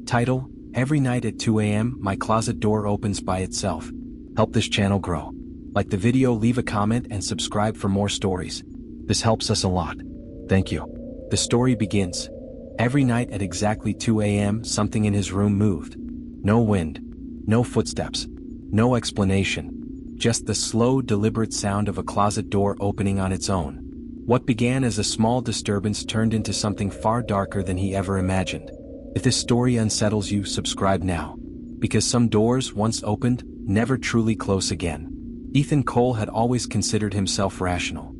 Title: Every night at 2 a.m. my closet door opens by itself. Help this channel grow. Like the video, leave a comment and subscribe for more stories. This helps us a lot. Thank you. The story begins. Every night at exactly 2 a.m. something in his room moved. No wind. No footsteps. No explanation. Just the slow, deliberate sound of a closet door opening on its own. What began as a small disturbance turned into something far darker than he ever imagined. If this story unsettles you, subscribe now. Because some doors, once opened, never truly close again. Ethan Cole had always considered himself rational.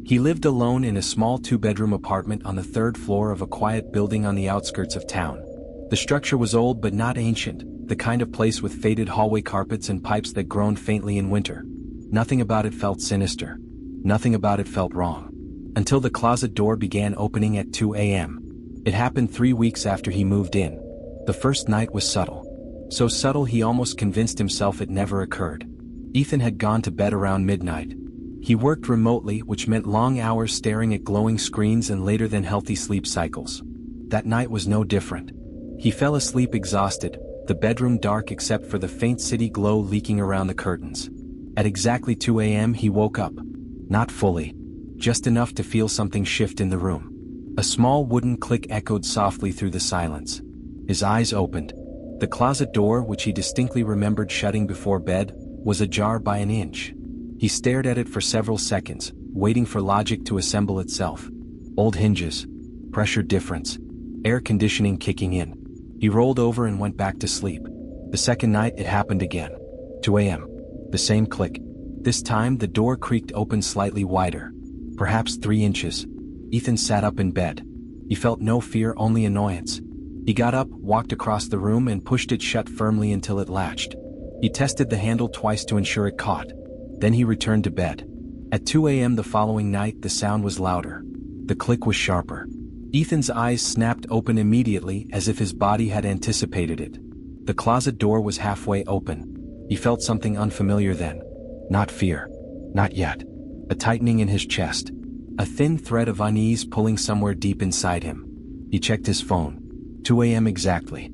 He lived alone in a small 2-bedroom apartment on the 3rd floor of a quiet building on the outskirts of town. The structure was old but not ancient, the kind of place with faded hallway carpets and pipes that groaned faintly in winter. Nothing about it felt sinister. Nothing about it felt wrong. Until the closet door began opening at 2 a.m. It happened 3 weeks after he moved in. The first night was subtle. So subtle he almost convinced himself it never occurred. Ethan had gone to bed around midnight. He worked remotely, which meant long hours staring at glowing screens and later than healthy sleep cycles. That night was no different. He fell asleep exhausted, the bedroom dark except for the faint city glow leaking around the curtains. At exactly 2 a.m. he woke up. Not fully. Just enough to feel something shift in the room. A small wooden click echoed softly through the silence. His eyes opened. The closet door, which he distinctly remembered shutting before bed, was ajar by an inch. He stared at it for several seconds, waiting for logic to assemble itself. Old hinges. Pressure difference. Air conditioning kicking in. He rolled over and went back to sleep. The second night it happened again. 2 a.m. The same click. This time the door creaked open slightly wider. Perhaps 3 inches. Ethan sat up in bed. He felt no fear, only annoyance. He got up, walked across the room and pushed it shut firmly until it latched. He tested the handle twice to ensure it caught. Then he returned to bed. At 2 a.m. the following night the sound was louder. The click was sharper. Ethan's eyes snapped open immediately, as if his body had anticipated it. The closet door was halfway open. He felt something unfamiliar then. Not fear. Not yet. A tightening in his chest. A thin thread of unease pulling somewhere deep inside him. He checked his phone. 2 a.m. exactly.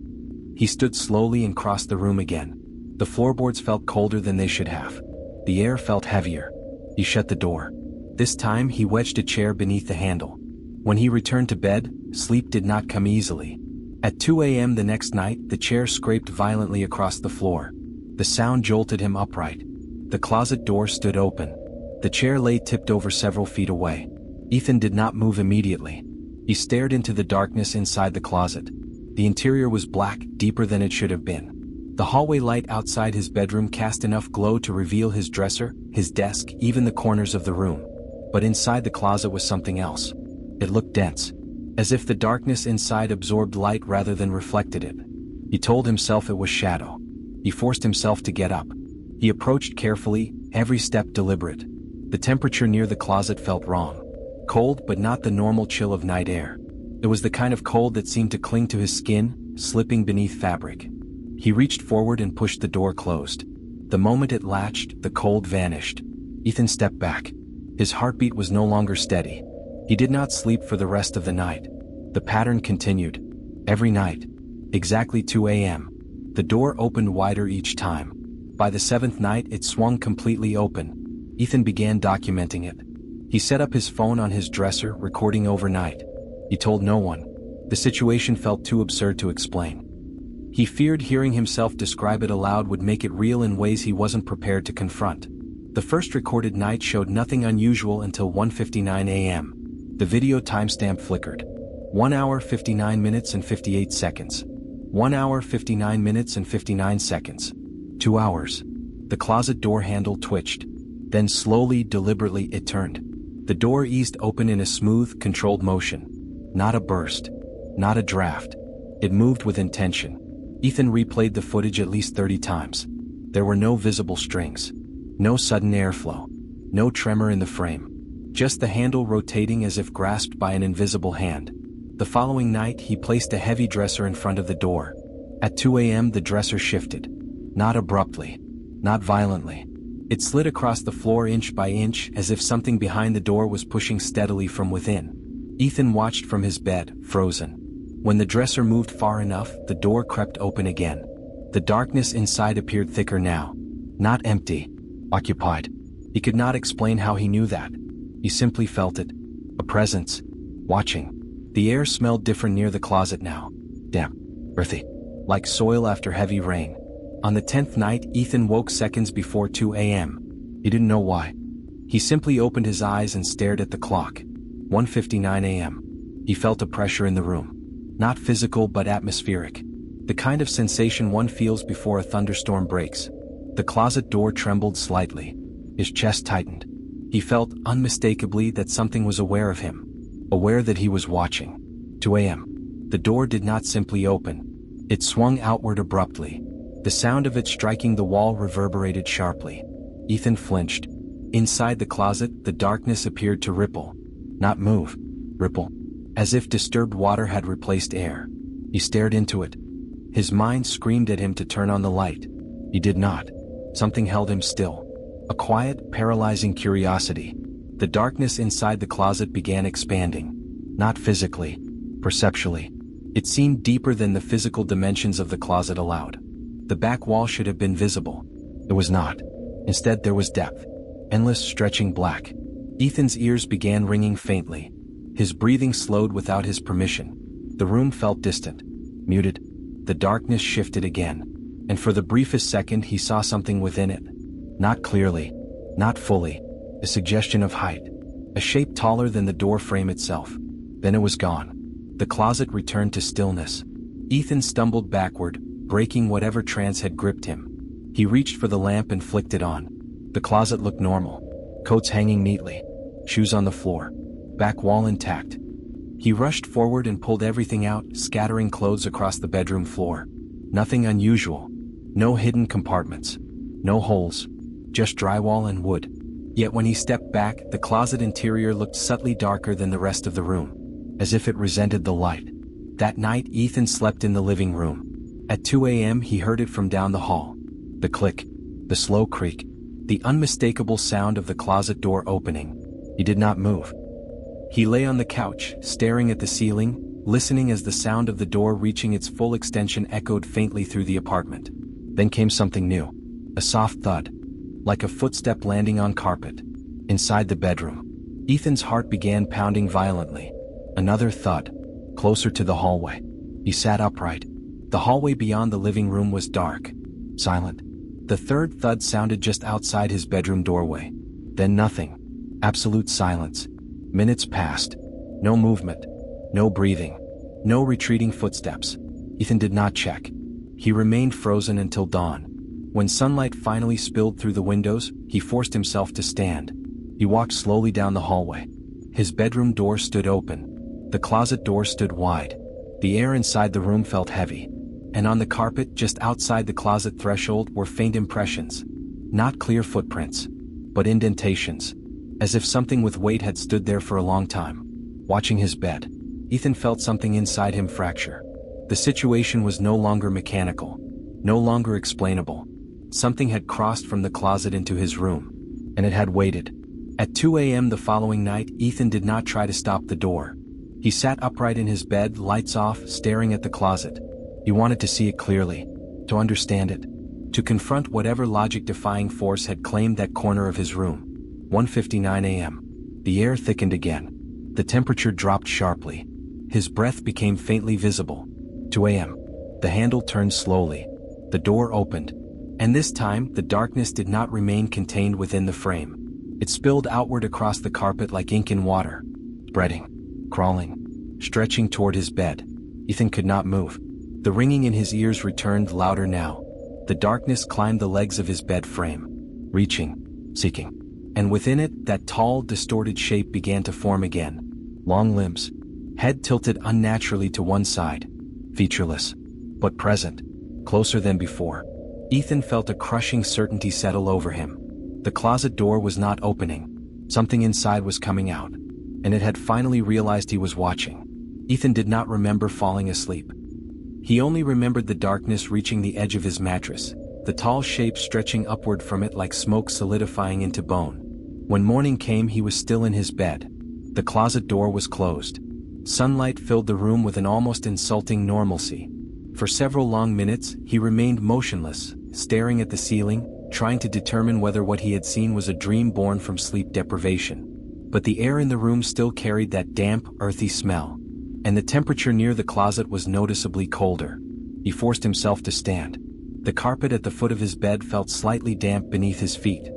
He stood slowly and crossed the room again. The floorboards felt colder than they should have. The air felt heavier. He shut the door. This time he wedged a chair beneath the handle. When he returned to bed, sleep did not come easily. At 2 a.m. the next night, the chair scraped violently across the floor. The sound jolted him upright. The closet door stood open. The chair lay tipped over several feet away. Ethan did not move immediately. He stared into the darkness inside the closet. The interior was black, deeper than it should have been. The hallway light outside his bedroom cast enough glow to reveal his dresser, his desk, even the corners of the room. But inside the closet was something else. It looked dense, as if the darkness inside absorbed light rather than reflected it. He told himself it was shadow. He forced himself to get up. He approached carefully, every step deliberate. The temperature near the closet felt wrong. Cold, but not the normal chill of night air. It was the kind of cold that seemed to cling to his skin, slipping beneath fabric. He reached forward and pushed the door closed. The moment it latched, the cold vanished. Ethan stepped back. His heartbeat was no longer steady. He did not sleep for the rest of the night. The pattern continued. Every night. Exactly 2 a.m. The door opened wider each time. By the 7th night it swung completely open. Ethan began documenting it. He set up his phone on his dresser, recording overnight. He told no one. The situation felt too absurd to explain. He feared hearing himself describe it aloud would make it real in ways he wasn't prepared to confront. The first recorded night showed nothing unusual until 1:59 a.m. The video timestamp flickered. 1 hour 59 minutes and 58 seconds. 1 hour 59 minutes and 59 seconds. 2 hours. The closet door handle twitched. Then slowly, deliberately it turned. The door eased open in a smooth, controlled motion. Not a burst. Not a draft. It moved with intention. Ethan replayed the footage at least 30 times. There were no visible strings. No sudden airflow. No tremor in the frame. Just the handle rotating as if grasped by an invisible hand. The following night he placed a heavy dresser in front of the door. At 2 a.m. the dresser shifted. Not abruptly. Not violently. It slid across the floor inch by inch, as if something behind the door was pushing steadily from within. Ethan watched from his bed, frozen. When the dresser moved far enough, the door crept open again. The darkness inside appeared thicker now. Not empty. Occupied. He could not explain how he knew that. He simply felt it. A presence. Watching. The air smelled different near the closet now. Damp. Earthy. Like soil after heavy rain. On the 10th night, Ethan woke seconds before 2 a.m. He didn't know why. He simply opened his eyes and stared at the clock. 1:59 a.m. He felt a pressure in the room. Not physical but atmospheric. The kind of sensation one feels before a thunderstorm breaks. The closet door trembled slightly. His chest tightened. He felt unmistakably that something was aware of him. Aware that he was watching. 2 a.m. The door did not simply open. It swung outward abruptly. The sound of it striking the wall reverberated sharply. Ethan flinched. Inside the closet, the darkness appeared to ripple. Not move. Ripple. As if disturbed water had replaced air. He stared into it. His mind screamed at him to turn on the light. He did not. Something held him still. A quiet, paralyzing curiosity. The darkness inside the closet began expanding. Not physically. Perceptually. It seemed deeper than the physical dimensions of the closet allowed. The back wall should have been visible. It was not. Instead there was depth. Endless stretching black. Ethan's ears began ringing faintly. His breathing slowed without his permission. The room felt distant. Muted. The darkness shifted again. And for the briefest second he saw something within it. Not clearly. Not fully. A suggestion of height. A shape taller than the door frame itself. Then it was gone. The closet returned to stillness. Ethan stumbled backward, breaking whatever trance had gripped him. He reached for the lamp and flicked it on. The closet looked normal. Coats hanging neatly. Shoes on the floor. Back wall intact. He rushed forward and pulled everything out, scattering clothes across the bedroom floor. Nothing unusual. No hidden compartments. No holes. Just drywall and wood. Yet when he stepped back, the closet interior looked subtly darker than the rest of the room. As if it resented the light. That night, Ethan slept in the living room. At 2 a.m. he heard it from down the hall. The click. The slow creak. The unmistakable sound of the closet door opening. He did not move. He lay on the couch, staring at the ceiling, listening as the sound of the door reaching its full extension echoed faintly through the apartment. Then came something new. A soft thud. Like a footstep landing on carpet. Inside the bedroom. Ethan's heart began pounding violently. Another thud. Closer to the hallway. He sat upright. The hallway beyond the living room was dark. Silent. The third thud sounded just outside his bedroom doorway. Then nothing. Absolute silence. Minutes passed. No movement. No breathing. No retreating footsteps. Ethan did not check. He remained frozen until dawn. When sunlight finally spilled through the windows, he forced himself to stand. He walked slowly down the hallway. His bedroom door stood open. The closet door stood wide. The air inside the room felt heavy. And on the carpet just outside the closet threshold were faint impressions. Not clear footprints. But indentations. As if something with weight had stood there for a long time. Watching his bed, Ethan felt something inside him fracture. The situation was no longer mechanical. No longer explainable. Something had crossed from the closet into his room. And it had waited. At 2 a.m. the following night, Ethan did not try to stop the door. He sat upright in his bed, lights off, staring at the closet. He wanted to see it clearly. To understand it. To confront whatever logic-defying force had claimed that corner of his room. 1:59 a.m. The air thickened again. The temperature dropped sharply. His breath became faintly visible. 2 a.m. The handle turned slowly. The door opened. And this time, the darkness did not remain contained within the frame. It spilled outward across the carpet like ink in water. Spreading. Crawling. Stretching toward his bed. Ethan could not move. The ringing in his ears returned louder now. The darkness climbed the legs of his bed frame. Reaching. Seeking. And within it, that tall, distorted shape began to form again. Long limbs. Head tilted unnaturally to one side. Featureless. But present. Closer than before. Ethan felt a crushing certainty settle over him. The closet door was not opening. Something inside was coming out. And it had finally realized he was watching. Ethan did not remember falling asleep. He only remembered the darkness reaching the edge of his mattress, the tall shape stretching upward from it like smoke solidifying into bone. When morning came, he was still in his bed. The closet door was closed. Sunlight filled the room with an almost insulting normalcy. For several long minutes, he remained motionless, staring at the ceiling, trying to determine whether what he had seen was a dream born from sleep deprivation. But the air in the room still carried that damp, earthy smell, and the temperature near the closet was noticeably colder. He forced himself to stand. The carpet at the foot of his bed felt slightly damp beneath his feet.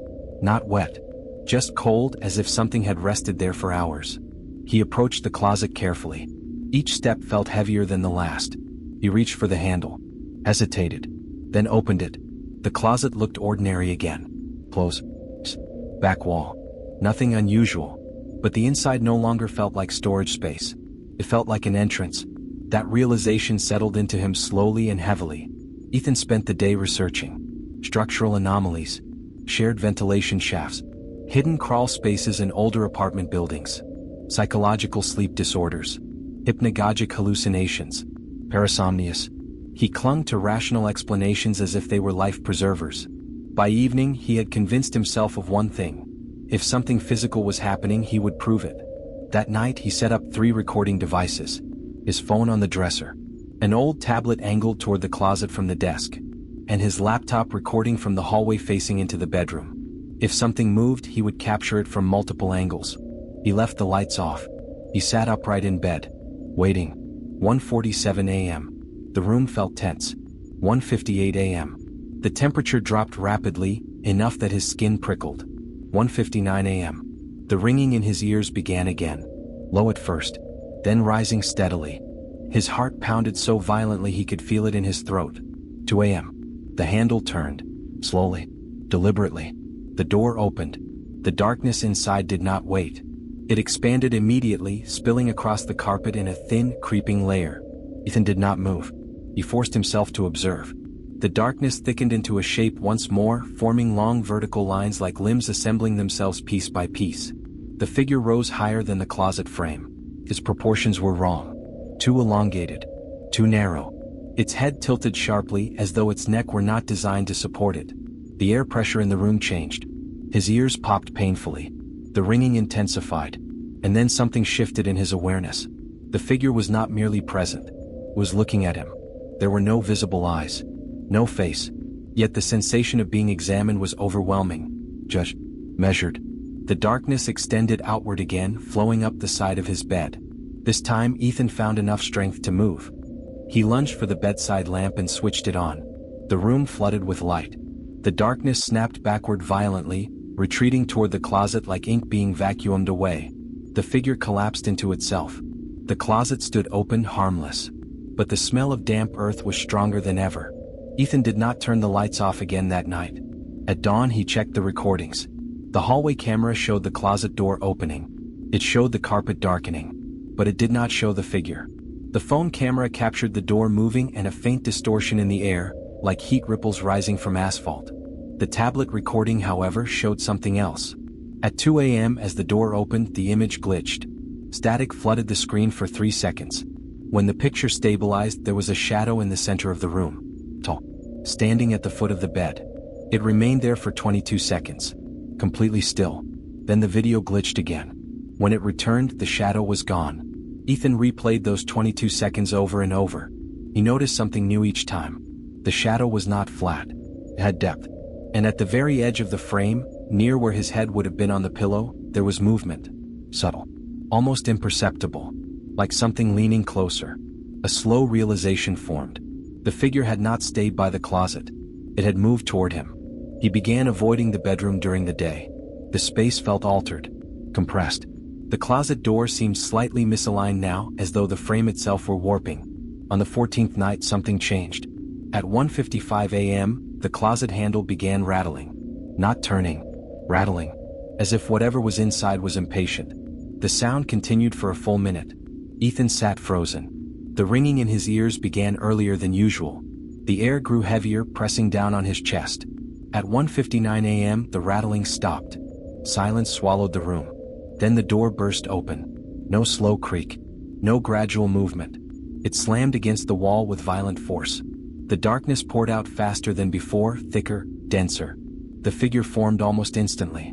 Not wet, just cold, as if something had rested there for hours. He approached the closet carefully. Each step felt heavier than the last. He reached for the handle, hesitated, then opened it. The closet looked ordinary again. Close. Back wall. Nothing unusual. But the inside no longer felt like storage space. It felt like an entrance. That realization settled into him slowly and heavily. Ethan spent the day researching structural anomalies, shared ventilation shafts, hidden crawl spaces in older apartment buildings, psychological sleep disorders, hypnagogic hallucinations, parasomnias. He clung to rational explanations as if they were life preservers. By evening, he had convinced himself of one thing: if something physical was happening, he would prove it. That night, he set up 3 recording devices: his phone on the dresser, an old tablet angled toward the closet from the desk, and his laptop recording from the hallway facing into the bedroom. If something moved, he would capture it from multiple angles. He left the lights off. He sat upright in bed, waiting. 1:47 a.m. The room felt tense. 1:58 a.m. The temperature dropped rapidly, enough that his skin prickled. 1:59 a.m. The ringing in his ears began again, low at first, then rising steadily. His heart pounded so violently he could feel it in his throat. 2 a.m. The handle turned, slowly, deliberately. The door opened. The darkness inside did not wait. It expanded immediately, spilling across the carpet in a thin, creeping layer. Ethan did not move. He forced himself to observe. The darkness thickened into a shape once more, forming long vertical lines like limbs assembling themselves piece by piece. The figure rose higher than the closet frame. Its proportions were wrong. Too elongated. Too narrow. Its head tilted sharply, as though its neck were not designed to support it. The air pressure in the room changed. His ears popped painfully. The ringing intensified. And then something shifted in his awareness. The figure was not merely present. It was looking at him. There were no visible eyes. No face. Yet the sensation of being examined was overwhelming. Judged. Measured. The darkness extended outward again, flowing up the side of his bed. This time, Ethan found enough strength to move. He lunged for the bedside lamp and switched it on. The room flooded with light. The darkness snapped backward violently, retreating toward the closet like ink being vacuumed away. The figure collapsed into itself. The closet stood open, harmless. But the smell of damp earth was stronger than ever. Ethan did not turn the lights off again that night. At dawn, he checked the recordings. The hallway camera showed the closet door opening. It showed the carpet darkening. But it did not show the figure. The phone camera captured the door moving and a faint distortion in the air, like heat ripples rising from asphalt. The tablet recording, however, showed something else. At 2 a.m., as the door opened, the image glitched. Static flooded the screen for 3 seconds. When the picture stabilized, there was a shadow in the center of the room. Tall. Standing at the foot of the bed. It remained there for 22 seconds. Completely still. Then the video glitched again. When it returned, the shadow was gone. Ethan replayed those 22 seconds over and over. He noticed something new each time. The shadow was not flat. It had depth. And at the very edge of the frame, near where his head would have been on the pillow, there was movement. Subtle. Almost imperceptible. Like something leaning closer. A slow realization formed. The figure had not stayed by the closet. It had moved toward him. He began avoiding the bedroom during the day. The space felt altered. Compressed. The closet door seemed slightly misaligned now, as though the frame itself were warping. On the 14th night, something changed. At 1:55 a.m., the closet handle began rattling. Not turning. Rattling. As if whatever was inside was impatient. The sound continued for a full minute. Ethan sat frozen. The ringing in his ears began earlier than usual. The air grew heavier, pressing down on his chest. At 1:59 a.m., the rattling stopped. Silence swallowed the room. Then the door burst open. No slow creak. No gradual movement. It slammed against the wall with violent force. The darkness poured out faster than before, thicker, denser. The figure formed almost instantly.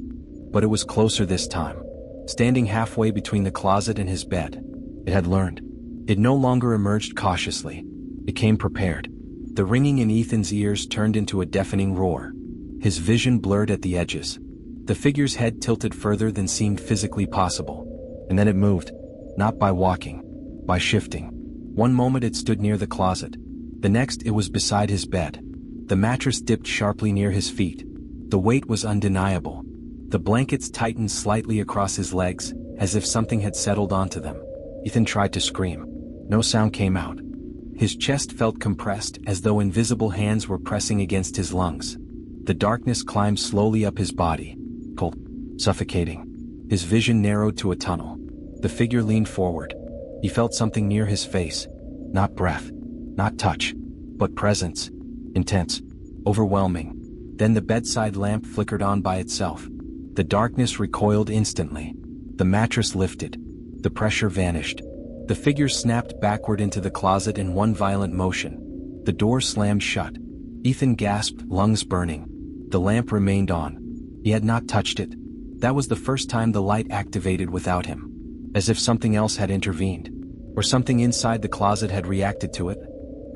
But it was closer this time. Standing halfway between the closet and his bed. It had learned. It no longer emerged cautiously. It came prepared. The ringing in Ethan's ears turned into a deafening roar. His vision blurred at the edges. The figure's head tilted further than seemed physically possible. And then it moved. Not by walking. By shifting. One moment it stood near the closet. The next it was beside his bed. The mattress dipped sharply near his feet. The weight was undeniable. The blankets tightened slightly across his legs, as if something had settled onto them. Ethan tried to scream. No sound came out. His chest felt compressed as though invisible hands were pressing against his lungs. The darkness climbed slowly up his body. Cold. Suffocating. His vision narrowed to a tunnel. The figure leaned forward. He felt something near his face. Not breath. Not touch. But presence. Intense. Overwhelming. Then the bedside lamp flickered on by itself. The darkness recoiled instantly. The mattress lifted. The pressure vanished. The figure snapped backward into the closet in one violent motion. The door slammed shut. Ethan gasped, lungs burning. The lamp remained on. He had not touched it. That was the first time the light activated without him. As if something else had intervened. Or something inside the closet had reacted to it.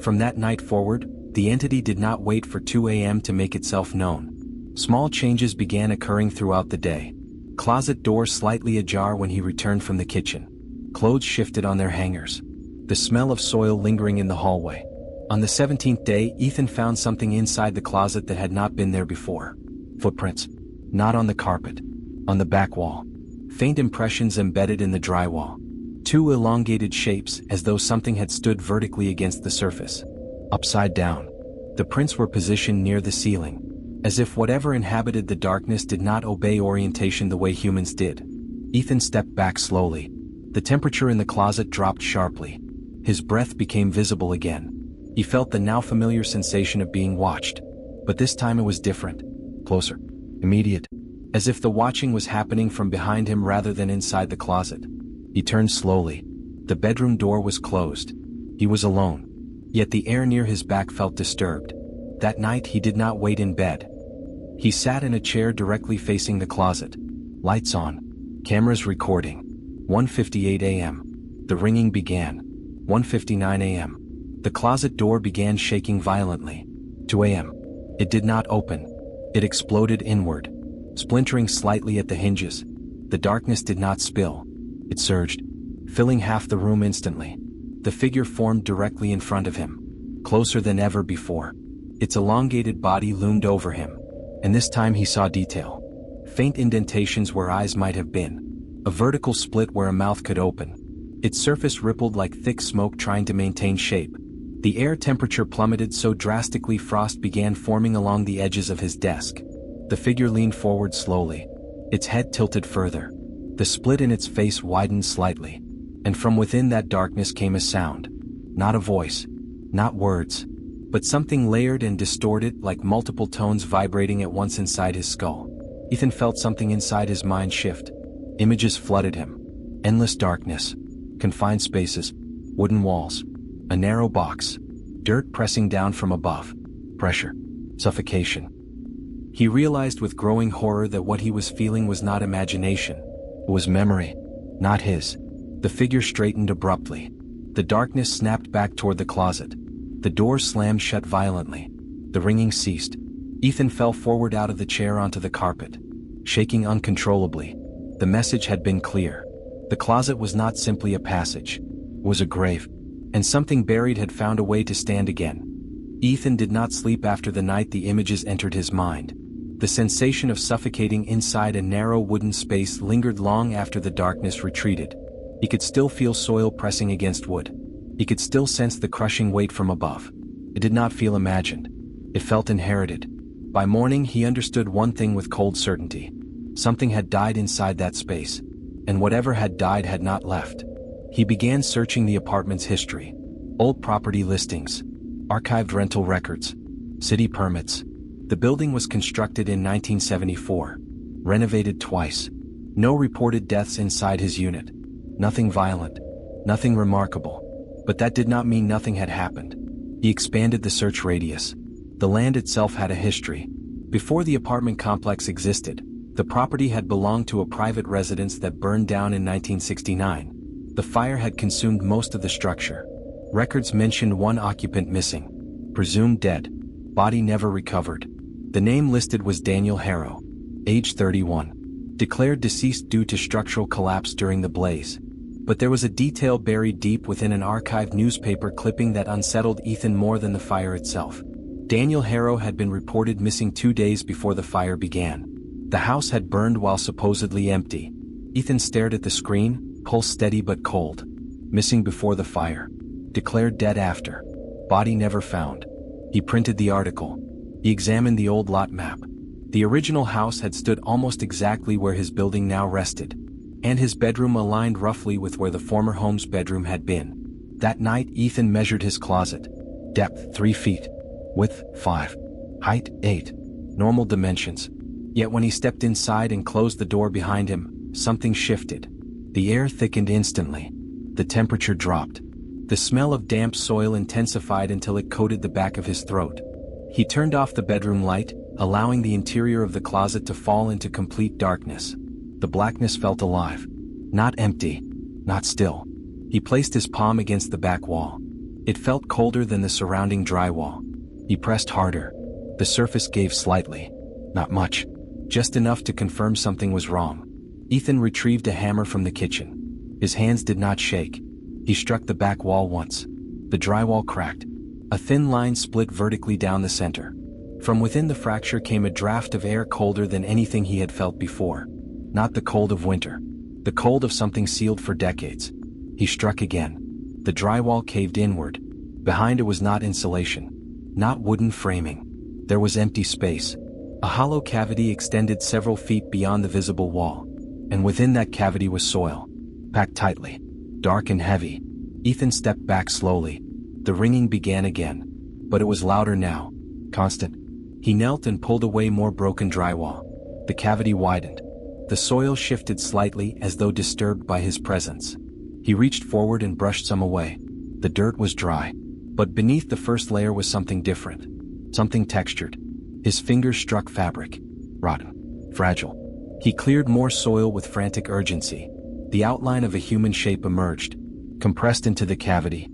From that night forward, the entity did not wait for 2 a.m. to make itself known. Small changes began occurring throughout the day. Closet door slightly ajar when he returned from the kitchen. Clothes shifted on their hangers. The smell of soil lingering in the hallway. On the 17th day, Ethan found something inside the closet that had not been there before. Footprints. Not on the carpet. On the back wall. Faint impressions embedded in the drywall. 2 elongated shapes as though something had stood vertically against the surface. Upside down. The prints were positioned near the ceiling. As if whatever inhabited the darkness did not obey orientation the way humans did. Ethan stepped back slowly. The temperature in the closet dropped sharply. His breath became visible again. He felt the now familiar sensation of being watched. But this time it was different. Closer. Immediate. As if the watching was happening from behind him rather than inside the closet. He turned slowly. The bedroom door was closed. He was alone. Yet the air near his back felt disturbed. That night he did not wait in bed. He sat in a chair directly facing the closet. Lights on. Cameras recording. 1:58 a.m. The ringing began. 1:59 a.m. The closet door began shaking violently. 2 a.m. It did not open. It exploded inward. Splintering slightly at the hinges. The darkness did not spill. It surged. Filling half the room instantly. The figure formed directly in front of him. Closer than ever before. Its elongated body loomed over him. And this time he saw detail. Faint indentations where eyes might have been. A vertical split where a mouth could open. Its surface rippled like thick smoke trying to maintain shape. The air temperature plummeted so drastically frost began forming along the edges of his desk. The figure leaned forward slowly. Its head tilted further. The split in its face widened slightly. And from within that darkness came a sound. Not a voice. Not words. But something layered and distorted like multiple tones vibrating at once inside his skull. Ethan felt something inside his mind shift. Images flooded him. Endless darkness. Confined spaces. Wooden walls. A narrow box. Dirt pressing down from above. Pressure. Suffocation. He realized with growing horror that what he was feeling was not imagination. It was memory. Not his. The figure straightened abruptly. The darkness snapped back toward the closet. The door slammed shut violently. The ringing ceased. Ethan fell forward out of the chair onto the carpet. Shaking uncontrollably. The message had been clear. The closet was not simply a passage. It was a grave. And something buried had found a way to stand again. Ethan did not sleep after the night the images entered his mind. The sensation of suffocating inside a narrow wooden space lingered long after the darkness retreated. He could still feel soil pressing against wood. He could still sense the crushing weight from above. It did not feel imagined. It felt inherited. By morning he understood one thing with cold certainty. Something had died inside that space. And whatever had died had not left. He began searching the apartment's history. Old property listings. Archived rental records. City permits. The building was constructed in 1974. Renovated twice. No reported deaths inside his unit. Nothing violent. Nothing remarkable. But that did not mean nothing had happened. He expanded the search radius. The land itself had a history. Before the apartment complex existed, the property had belonged to a private residence that burned down in 1969. The fire had consumed most of the structure. Records mentioned one occupant missing, presumed dead. Body never recovered. The name listed was Daniel Harrow, age 31. Declared deceased due to structural collapse during the blaze. But there was a detail buried deep within an archived newspaper clipping that unsettled Ethan more than the fire itself. Daniel Harrow had been reported missing 2 days before the fire began. The house had burned while supposedly empty. Ethan stared at the screen, pulse steady but cold. Missing before the fire. Declared dead after. Body never found. He printed the article. He examined the old lot map. The original house had stood almost exactly where his building now rested. And his bedroom aligned roughly with where the former home's bedroom had been. That night Ethan measured his closet. Depth 3 feet. Width 5. Height 8. Normal dimensions. Yet when he stepped inside and closed the door behind him, something shifted. The air thickened instantly. The temperature dropped. The smell of damp soil intensified until it coated the back of his throat. He turned off the bedroom light, allowing the interior of the closet to fall into complete darkness. The blackness felt alive. Not empty. Not still. He placed his palm against the back wall. It felt colder than the surrounding drywall. He pressed harder. The surface gave slightly. Not much. Just enough to confirm something was wrong. Ethan retrieved a hammer from the kitchen. His hands did not shake. He struck the back wall once. The drywall cracked. A thin line split vertically down the center. From within the fracture came a draft of air colder than anything he had felt before. Not the cold of winter. The cold of something sealed for decades. He struck again. The drywall caved inward. Behind it was not insulation. Not wooden framing. There was empty space. A hollow cavity extended several feet beyond the visible wall. And within that cavity was soil. Packed tightly. Dark and heavy. Ethan stepped back slowly. The ringing began again. But it was louder now. Constant. He knelt and pulled away more broken drywall. The cavity widened. The soil shifted slightly as though disturbed by his presence. He reached forward and brushed some away. The dirt was dry. But beneath the first layer was something different. Something textured. His fingers struck fabric. Rotten. Fragile. He cleared more soil with frantic urgency. The outline of a human shape emerged. Compressed into the cavity.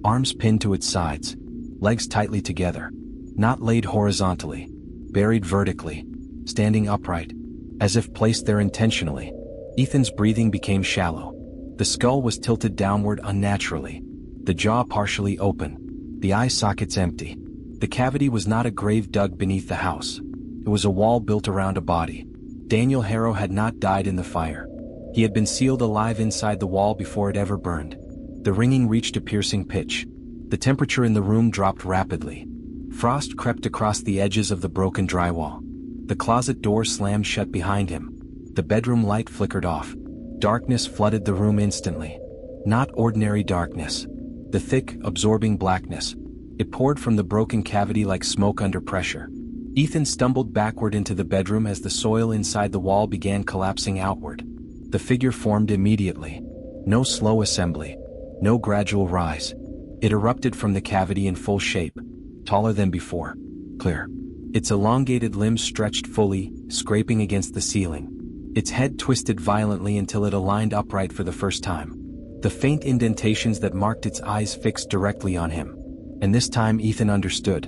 Arms pinned to its sides. Legs tightly together. Not laid horizontally. Buried vertically. Standing upright. As if placed there intentionally. Ethan's breathing became shallow. The skull was tilted downward unnaturally. The jaw partially open. The eye sockets empty. The cavity was not a grave dug beneath the house. It was a wall built around a body. Daniel Harrow had not died in the fire. He had been sealed alive inside the wall before it ever burned. The ringing reached a piercing pitch. The temperature in the room dropped rapidly. Frost crept across the edges of the broken drywall. The closet door slammed shut behind him. The bedroom light flickered off. Darkness flooded the room instantly. Not ordinary darkness. The thick, absorbing blackness. It poured from the broken cavity like smoke under pressure. Ethan stumbled backward into the bedroom as the soil inside the wall began collapsing outward. The figure formed immediately. No slow assembly. No gradual rise. It erupted from the cavity in full shape. Taller than before. Clear. Its elongated limbs stretched fully, scraping against the ceiling. Its head twisted violently until it aligned upright for the first time. The faint indentations that marked its eyes fixed directly on him. And this time Ethan understood.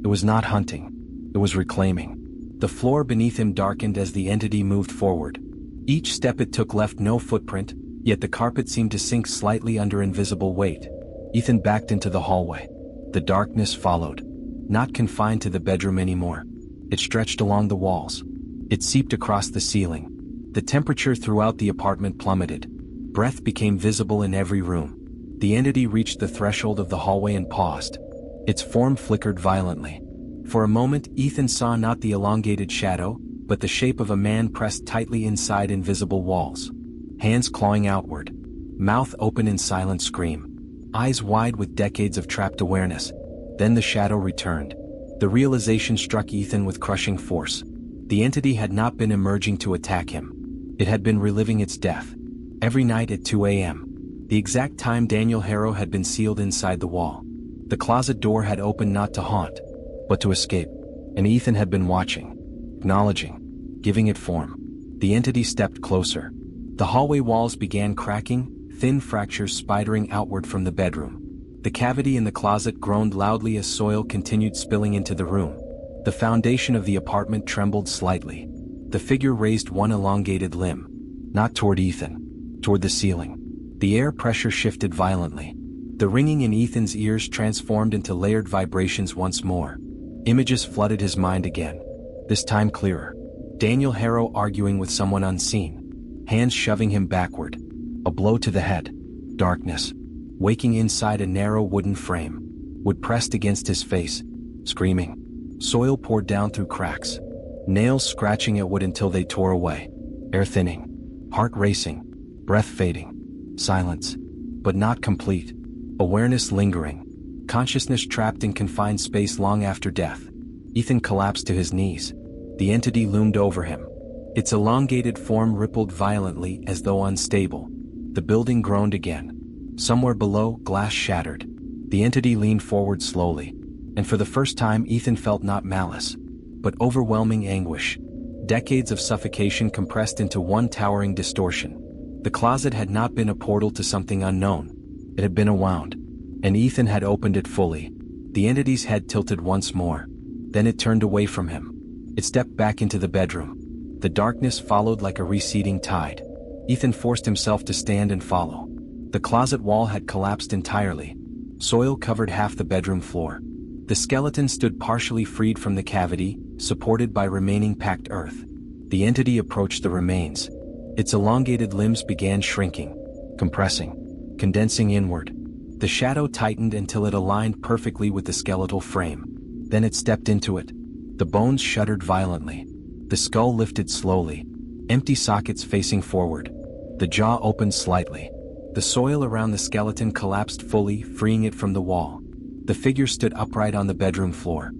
It was not hunting. It was reclaiming. The floor beneath him darkened as the entity moved forward. Each step it took left no footprint, yet the carpet seemed to sink slightly under invisible weight. Ethan backed into the hallway. The darkness followed. Not confined to the bedroom anymore. It stretched along the walls. It seeped across the ceiling. The temperature throughout the apartment plummeted. Breath became visible in every room. The entity reached the threshold of the hallway and paused. Its form flickered violently. For a moment, Ethan saw not the elongated shadow, but the shape of a man pressed tightly inside invisible walls. Hands clawing outward. Mouth open in silent scream. Eyes wide with decades of trapped awareness. Then the shadow returned. The realization struck Ethan with crushing force. The entity had not been emerging to attack him. It had been reliving its death. Every night at 2 a.m. The exact time Daniel Harrow had been sealed inside the wall. The closet door had opened not to haunt, but to escape. And Ethan had been watching, acknowledging, giving it form. The entity stepped closer. The hallway walls began cracking, thin fractures spidering outward from the bedroom. The cavity in the closet groaned loudly as soil continued spilling into the room. The foundation of the apartment trembled slightly. The figure raised one elongated limb. Not toward Ethan. Toward the ceiling. The air pressure shifted violently. The ringing in Ethan's ears transformed into layered vibrations once more. Images flooded his mind again. This time clearer. Daniel Harrow arguing with someone unseen. Hands shoving him backward. A blow to the head. Darkness. Waking inside a narrow wooden frame. Wood pressed against his face. Screaming. Soil poured down through cracks. Nails scratching at wood until they tore away. Air thinning. Heart racing. Breath fading. Silence. But not complete. Awareness lingering. Consciousness trapped in confined space long after death. Ethan collapsed to his knees. The entity loomed over him. Its elongated form rippled violently as though unstable. The building groaned again. Somewhere below, glass shattered. The entity leaned forward slowly. And for the first time Ethan felt not malice, but overwhelming anguish. Decades of suffocation compressed into one towering distortion. The closet had not been a portal to something unknown. It had been a wound. And Ethan had opened it fully. The entity's head tilted once more. Then it turned away from him. It stepped back into the bedroom. The darkness followed like a receding tide. Ethan forced himself to stand and follow. The closet wall had collapsed entirely. Soil covered half the bedroom floor. The skeleton stood partially freed from the cavity, supported by remaining packed earth. The entity approached the remains. Its elongated limbs began shrinking, compressing, condensing inward. The shadow tightened until it aligned perfectly with the skeletal frame. Then it stepped into it. The bones shuddered violently. The skull lifted slowly, empty sockets facing forward. The jaw opened slightly. The soil around the skeleton collapsed fully, freeing it from the wall. The figure stood upright on the bedroom floor.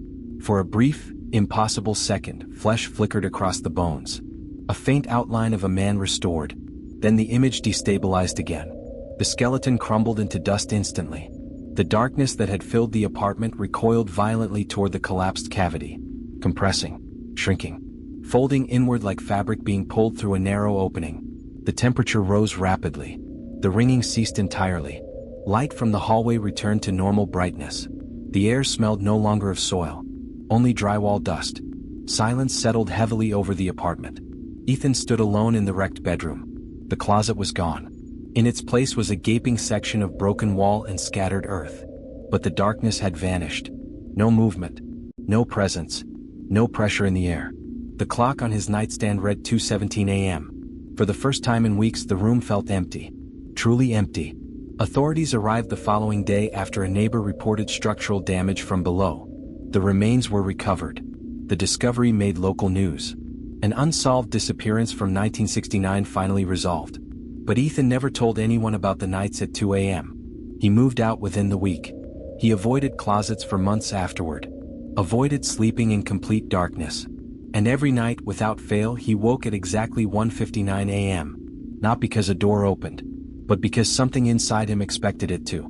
For a brief, impossible second, flesh flickered across the bones. A faint outline of a man restored. Then the image destabilized again. The skeleton crumbled into dust instantly. The darkness that had filled the apartment recoiled violently toward the collapsed cavity, compressing, shrinking, folding inward like fabric being pulled through a narrow opening. The temperature rose rapidly. The ringing ceased entirely. Light from the hallway returned to normal brightness. The air smelled no longer of soil, only drywall dust. Silence settled heavily over the apartment. Ethan stood alone in the wrecked bedroom. The closet was gone. In its place was a gaping section of broken wall and scattered earth. But the darkness had vanished. No movement. No presence. No pressure in the air. The clock on his nightstand read 2:17 a.m. For the first time in weeks the room felt empty. Truly empty. Authorities arrived the following day after a neighbor reported structural damage from below. The remains were recovered. The discovery made local news. An unsolved disappearance from 1969 finally resolved. But Ethan never told anyone about the nights at 2 a.m. He moved out within the week. He avoided closets for months afterward. Avoided sleeping in complete darkness. And every night, without fail, he woke at exactly 1:59 a.m. Not because a door opened, but because something inside him expected it to.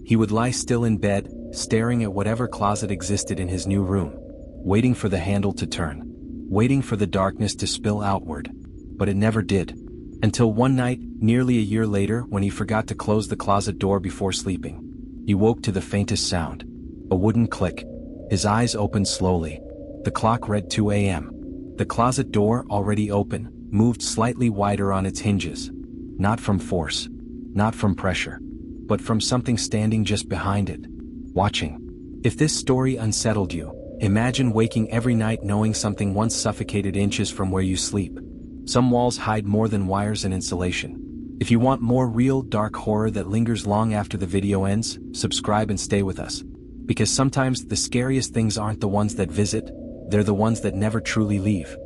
He would lie still in bed, staring at whatever closet existed in his new room, waiting for the handle to turn, waiting for the darkness to spill outward. But it never did. Until one night, nearly a year later, when he forgot to close the closet door before sleeping. He woke to the faintest sound. A wooden click. His eyes opened slowly. The clock read 2 a.m. The closet door, already open, moved slightly wider on its hinges. Not from force. Not from pressure. But from something standing just behind it. Watching. If this story unsettled you, imagine waking every night knowing something once suffocated inches from where you sleep. Some walls hide more than wires and insulation. If you want more real, dark horror that lingers long after the video ends, subscribe and stay with us. Because sometimes the scariest things aren't the ones that visit, they're the ones that never truly leave.